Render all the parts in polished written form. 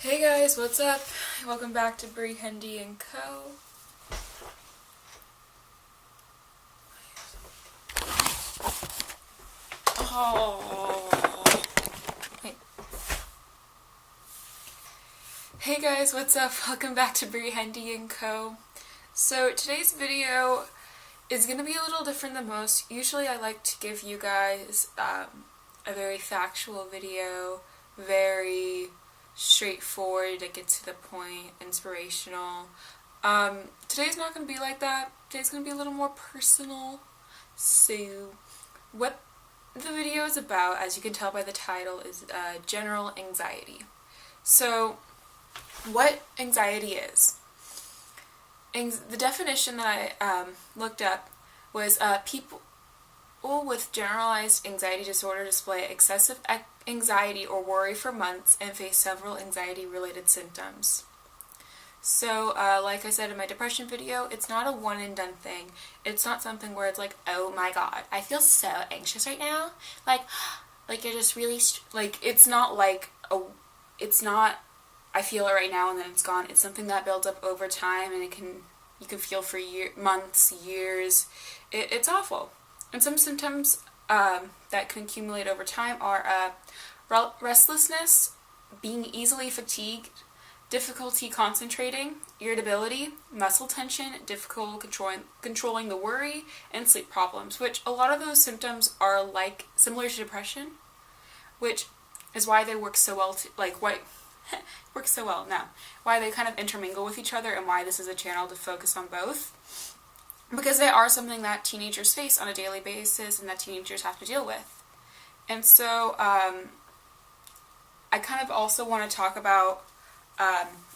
Hey guys, what's up? Welcome back to BriHendi&Co. Oh. Wait. Hey guys, what's up? Welcome back to BriHendi&Co. So today's video is going to be a little different than most. Usually I like to give you guys a very factual video, very straightforward, to get to the point, inspirational. Today's not going to be like that. Today's going to be a little more personal. So, what the video is about, as you can tell by the title, is general anxiety. So, what anxiety is? The definition that I looked up was people with generalized anxiety disorder display excessive anxiety or worry for months and face several anxiety-related symptoms. So, like I said in my depression video, it's not a one-and-done thing. It's not something where it's like, oh my god, I feel so anxious right now. Like you're just really, it's not like, it's not, I feel it right now and then it's gone. It's something that builds up over time, and you can feel for months, years. It's awful. And some symptoms that can accumulate over time are restlessness, being easily fatigued, difficulty concentrating, irritability, muscle tension, difficulty controlling the worry, and sleep problems, which a lot of those symptoms are similar to depression, which is why they work so well, why they kind of intermingle with each other, and why this is a channel to focus on both. Because they are something that teenagers face on a daily basis and that teenagers have to deal with. And so, I kind of also want to talk about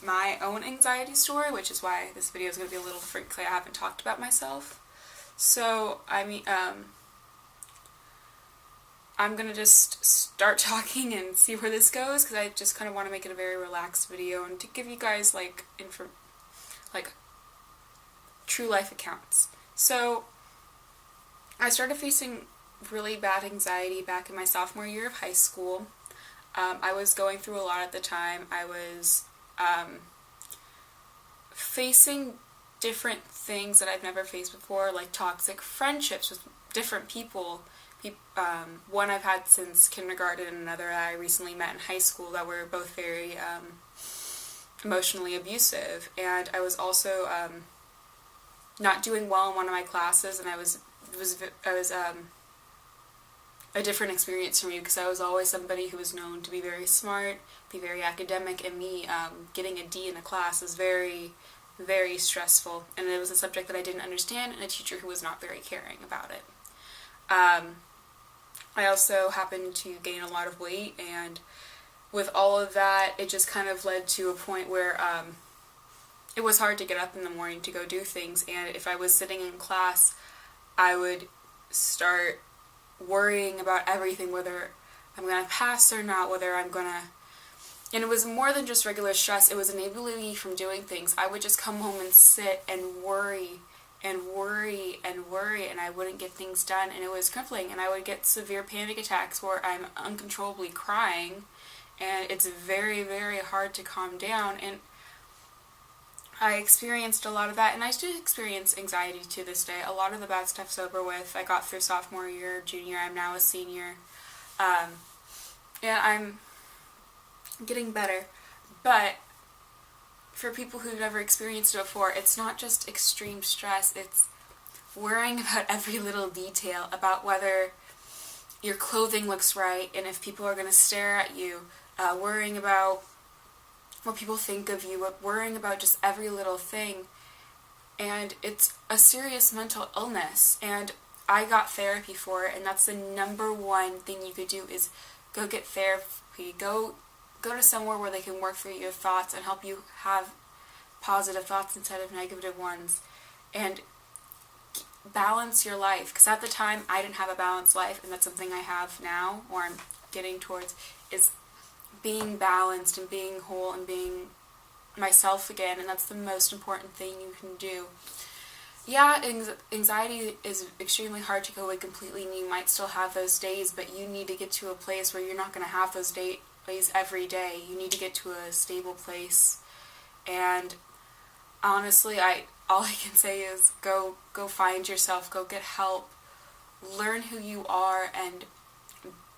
my own anxiety story, which is why this video is going to be a little different, because I haven't talked about myself. So, I'm going to just start talking and see where this goes, because I just kind of want to make it a very relaxed video and to give you guys, true life accounts. So, I started facing really bad anxiety back in my sophomore year of high school. I was going through a lot at the time. I was facing different things that I've never faced before, like toxic friendships with different people. One I've had since kindergarten, and another I recently met in high school that were both very emotionally abusive. And I was also not doing well in one of my classes, and I was a different experience for me, because I was always somebody who was known to be very smart, be very academic, and me getting a D in a class was very, very stressful, and it was a subject that I didn't understand, and a teacher who was not very caring about it. I also happened to gain a lot of weight, and with all of that, it just kind of led to a point where it was hard to get up in the morning to go do things, and if I was sitting in class, I would start worrying about everything, whether I'm going to pass or not, whether I'm going to... And it was more than just regular stress, it was enabling me from doing things. I would just come home and sit and worry, and worry, and worry, and I wouldn't get things done, and it was crippling, and I would get severe panic attacks where I'm uncontrollably crying, and it's very, very hard to calm down, and I experienced a lot of that, and I still experience anxiety to this day. A lot of the bad stuff's over with. I got through sophomore year, junior, I'm now a senior, and I'm getting better, but for people who've never experienced it before, it's not just extreme stress, it's worrying about every little detail, about whether your clothing looks right, and if people are going to stare at you, worrying about what people think of you, worrying about just every little thing, and it's a serious mental illness, and I got therapy for it, and that's the number one thing you could do, is go get therapy, go to somewhere where they can work through your thoughts and help you have positive thoughts instead of negative ones, and balance your life, because at the time I didn't have a balanced life, and that's something I have now, or I'm getting towards, is being balanced and being whole and being myself again, and that's the most important thing you can do. Yeah, anxiety is extremely hard to go away completely, and you might still have those days, but you need to get to a place where you're not going to have those ways every day. You need to get to a stable place. And honestly, all I can say is go find yourself, go get help, learn who you are, and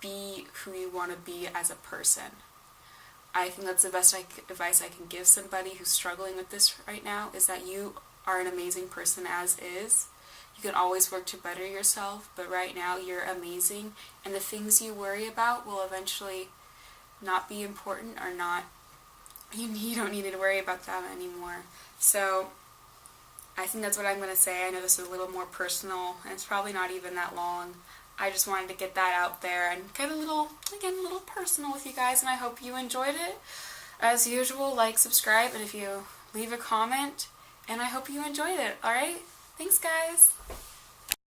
be who you want to be as a person. I think that's the best advice I can give somebody who's struggling with this right now, is that you are an amazing person as is. You can always work to better yourself, but right now you're amazing, and the things you worry about will eventually not be important, or not, you don't need to worry about them anymore. So I think that's what I'm going to say. I know this is a little more personal, and it's probably not even that long. I just wanted to get that out there and get a little personal with you guys, and I hope you enjoyed it. As usual, like, subscribe, and if you leave a comment, and I hope you enjoyed it. Alright? Thanks, guys!